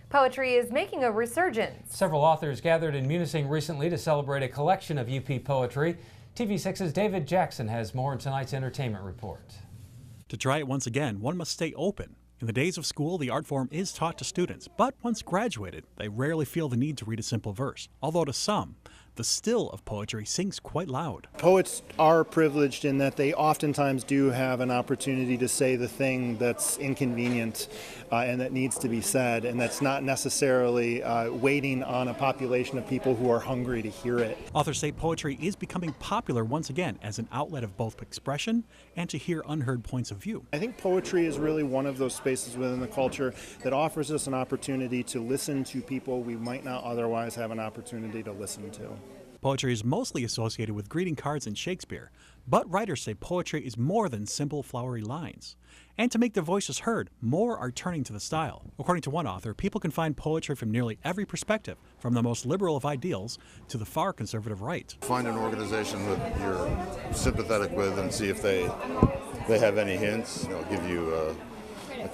Poetry is making a resurgence. Several authors gathered in Munising recently to celebrate a collection of UP poetry. TV6's David Jackson has more in tonight's entertainment report. To try it once again, one must stay open. In the days of school, the art form is taught to students, but once graduated, they rarely feel the need to read a simple verse. Although to some, the still of poetry sings quite loud. Poets are privileged in that they oftentimes do have an opportunity to say the thing that's inconvenient and that needs to be said, and that's not necessarily waiting on a population of people who are hungry to hear it. Authors say poetry is becoming popular once again as an outlet of both expression and to hear unheard points of view. I think poetry is really one of those spaces within the culture that offers us an opportunity to listen to people we might not otherwise have an opportunity to listen to. Poetry is mostly associated with greeting cards and Shakespeare, but writers say poetry is more than simple flowery lines. And to make their voices heard, more are turning to the style. According to one author, people can find poetry from nearly every perspective, from the most liberal of ideals to the far conservative right. Find an organization that you're sympathetic with and see if they have any hints. They'll give you a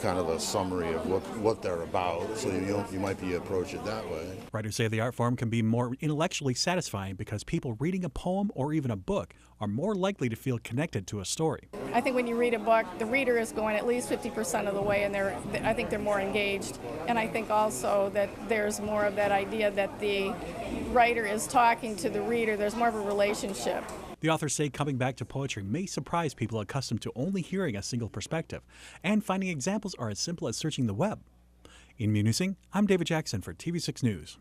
kind of a summary of what they're about, so you might be approach it that way. Writers say the art form can be more intellectually satisfying because people reading a poem or even a book are more likely to feel connected to a story. I think when you read a book, the reader is going at least 50% of the way, and I think they're more engaged. And I think also that there's more of that idea that the writer is talking to the reader. There's more of a relationship. The authors say coming back to poetry may surprise people accustomed to only hearing a single perspective, and finding examples are as simple as searching the web. In Munising, I'm David Jackson for TV6 News.